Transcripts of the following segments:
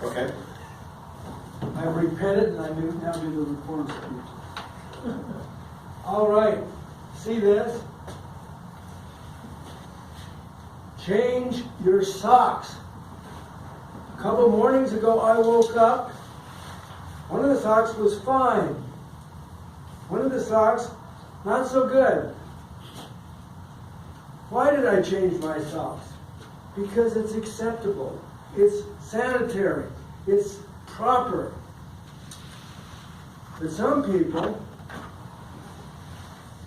Okay. I've repented and I now do the reform speech. All right. See this? Change your socks. A couple mornings ago I woke up. One of the socks was fine. One of the socks, not so good. Why did I change my socks? Because it's acceptable. It's sanitary. It's proper. But some people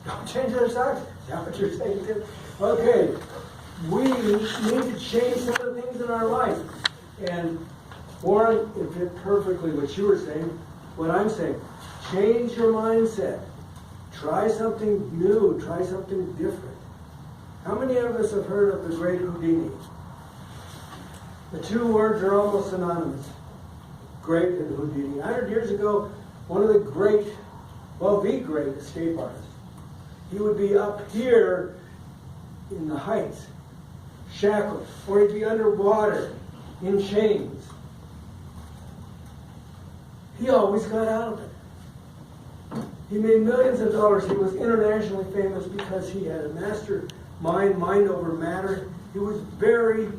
don't change their socks. Is that what you're saying, Tim? Okay. We need to change some of the things in our life. And Warren, it fit perfectly what you were saying, what I'm saying. Change your mindset. Try something new. Try something different. How many of us have heard of the great Houdini? The two words are almost synonymous. Great and Houdini. 100 years ago, one of the great, the great escape artists. He would be up here in the heights, shackled, or he'd be underwater in chains. He always got out of it. He made millions of dollars. He was internationally famous because he had a master mind over matter. He was very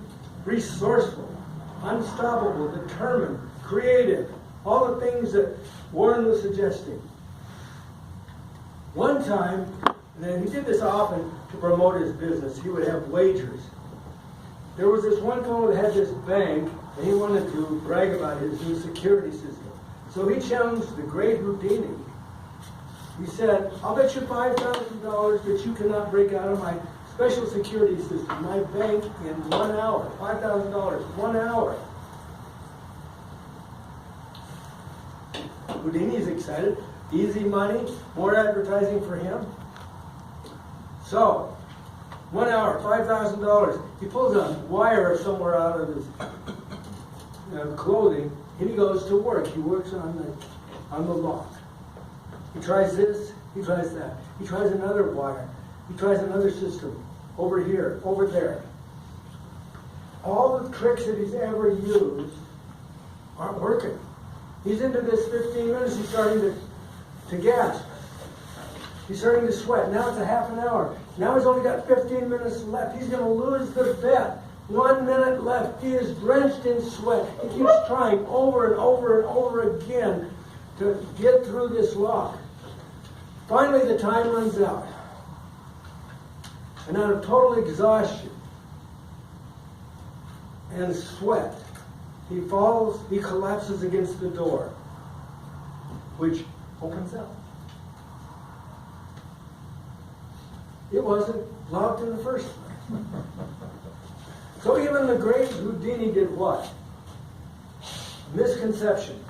resourceful, unstoppable, determined, creative, all the things that Warren was suggesting. One time, and he did this often to promote his business, he would have wagers. There was this one fellow that had this bank, and he wanted to brag about his new security system. So he challenged the great Houdini. He said, I'll bet you $5,000 that you cannot break out of my special security system, my bank, in 1 hour. $5,000, 1 hour. Houdini's excited. Easy money, more advertising for him. So, 1 hour, $5,000. He pulls a wire somewhere out of his clothing, and he goes to work. He works on the lock. He tries this, he tries that. He tries another wire. He tries another system. Over here, over there. All the tricks that he's ever used aren't working. He's into this 15 minutes, he's starting to gasp. He's starting to sweat. Now it's a half an hour. Now he's only got 15 minutes left. He's going to lose the bet. 1 minute left. He is drenched in sweat. He keeps trying over and over and over again to get through this lock. Finally, the time runs out. And out of total exhaustion and sweat, he falls, he collapses against the door, which opens up. It wasn't locked in the first place. So even the great Houdini did what? Misconception.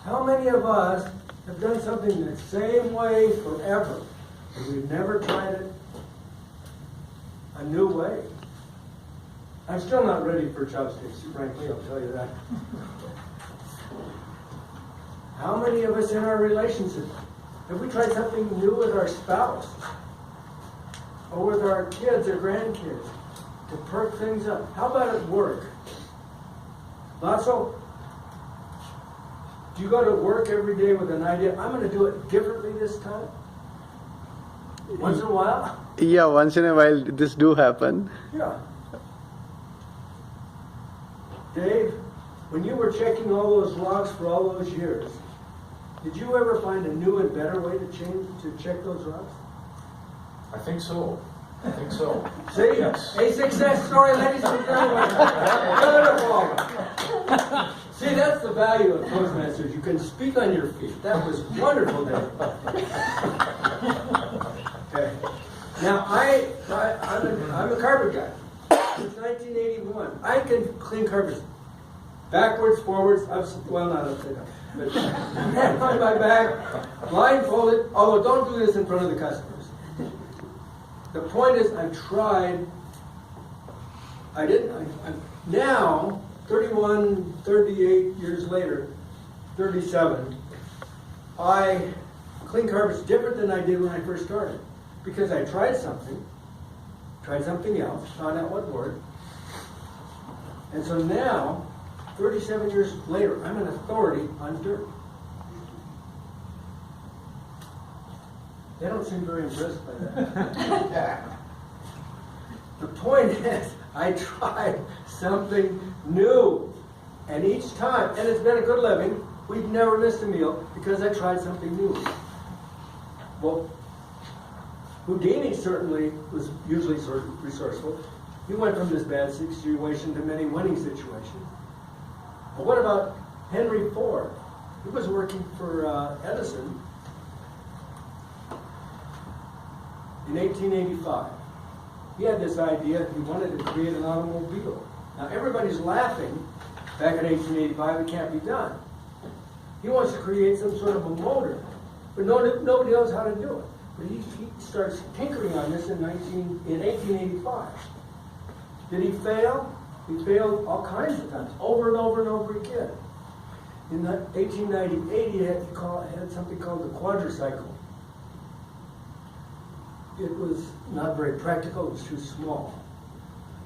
How many of us have done something the same way forever, and we've never tried it a new way? I'm still not ready for chopsticks, frankly, I'll tell you that. How many of us in our relationship have we tried something new with our spouse or with our kids or grandkids to perk things up? How about at work? Not so. Do you go to work every day with an idea, I'm going to do it differently this time? Once in a while? Yeah, once in a while this do happen. Yeah. Dave, when you were checking all those locks for all those years, did you ever find a new and better way to check those locks? I think so. I think so. See? Yes. A success story, ladies and gentlemen. Beautiful. See, that's the value of Toastmasters. You can speak on your feet. That was wonderful, Dave. Okay. Now, I'm a carpet guy. Since 1981. I can clean carpets backwards, forwards, not upside down. But on my back, blindfolded, although don't do this in front of the customers. The point is, I tried, now, 31, 38 years later, 37, I clean carpets different than I did when I first started. Because I tried something else, found out what worked, And so now, 37 years later, I'm an authority on dirt. They don't seem very impressed by that. The point is, I tried something new. And each time, and it's been a good living, we've never missed a meal because I tried something new. Well, Houdini certainly was usually sort of resourceful. He went from this bad situation to many winning situations. But what about Henry Ford? He was working for Edison in 1885. He had this idea, he wanted to create an automobile. Now everybody's laughing back in 1885, it can't be done. He wants to create some sort of a motor, but nobody knows how to do it. But he starts tinkering on this in 1885. Did he fail? He failed all kinds of times, over and over and over again. In 1898, he had something called the quadricycle. It was not very practical, it was too small.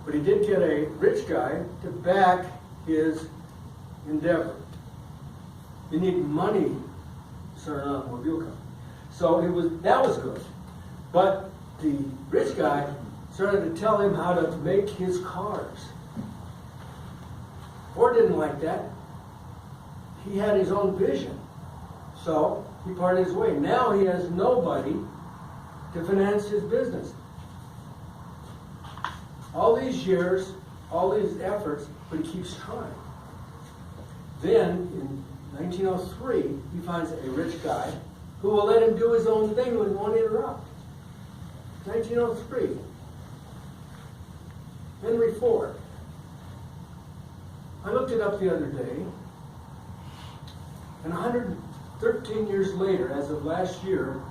But he did get a rich guy to back his endeavor. You need money to start an automobile company. So that was good. But the rich guy started to tell him how to make his cars. Ford didn't like that. He had his own vision. So he parted his way. Now he has nobody to finance his business. All these years, all these efforts, but he keeps trying. Then, in 1903, he finds a rich guy who will let him do his own thing and won't interrupt. 1903. Henry Ford. I looked it up the other day, and 113 years later, as of last year,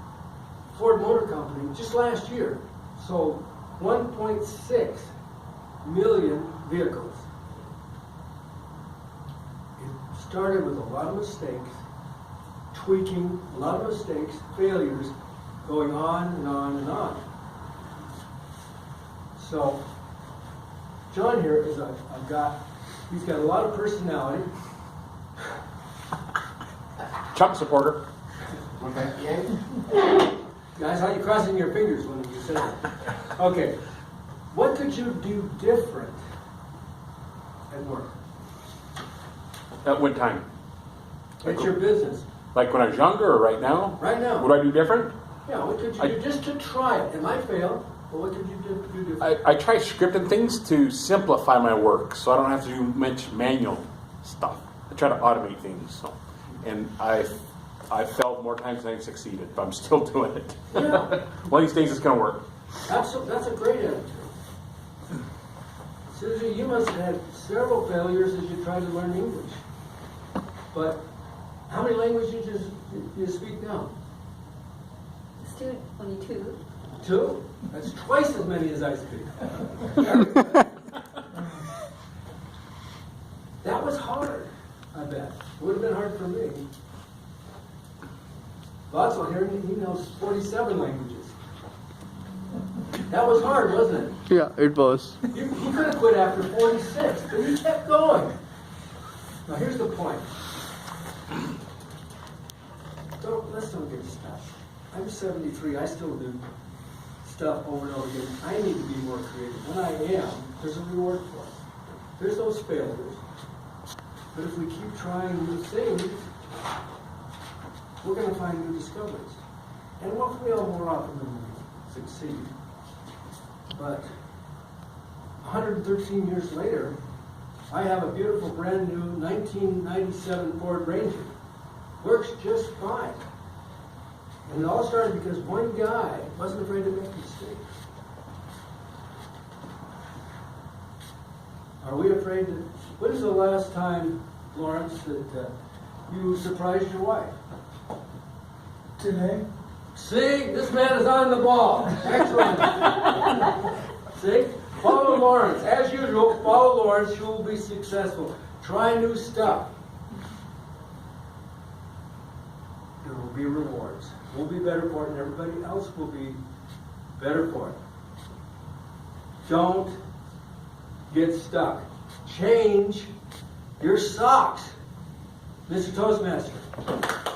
Ford Motor Company, just last year, sold 1.6 million vehicles. It started with a lot of mistakes, tweaking, a lot of mistakes, failures, going on and on and on. So, John here is he's got a lot of personality. Trump supporter. Okay. Yay. Guys, how are you crossing your fingers when you say that? Okay. What could you do different at work? At what time? It's your business. Like when I was younger or right now? Right now. What do I do different? Yeah, what could you do just to try it? It might fail, but what could you do different? I try scripting things to simplify my work so I don't have to do much manual stuff. I try to automate things. So. And I failed more times than I succeeded, but I'm still doing it. Yeah. One of these days it's going to work. That's a great attitude. Susie, you must have had several failures as you tried to learn English. But how many languages do you speak now? Only two. Two? That's twice as many as I speak. That was hard, I bet. It would have been hard for me. Vatsal here, he knows 47 languages. That was hard, wasn't it? Yeah, it was. He could have quit after 46, but he kept going. Now here's the point. Let's don't get stuck. I'm 73, I still do stuff over and over again. I need to be more creative. When I am, there's a reward for it. There's those failures. But if we keep trying new things, we're going to find new discoveries. And we'll fail more often than we succeed. But 113 years later, I have a beautiful brand new 1997 Ford Ranger. Works just fine. And it all started because one guy wasn't afraid to make mistakes. Are we afraid to... When is the last time, Lawrence, that you surprised your wife? Today? See, this man is on the ball. Excellent. See? Follow Lawrence. As usual, follow Lawrence. You will be successful. Try new stuff. There will be rewards. We'll be better for it, and everybody else will be better for it. Don't get stuck. change your socks. Mr. Toastmaster.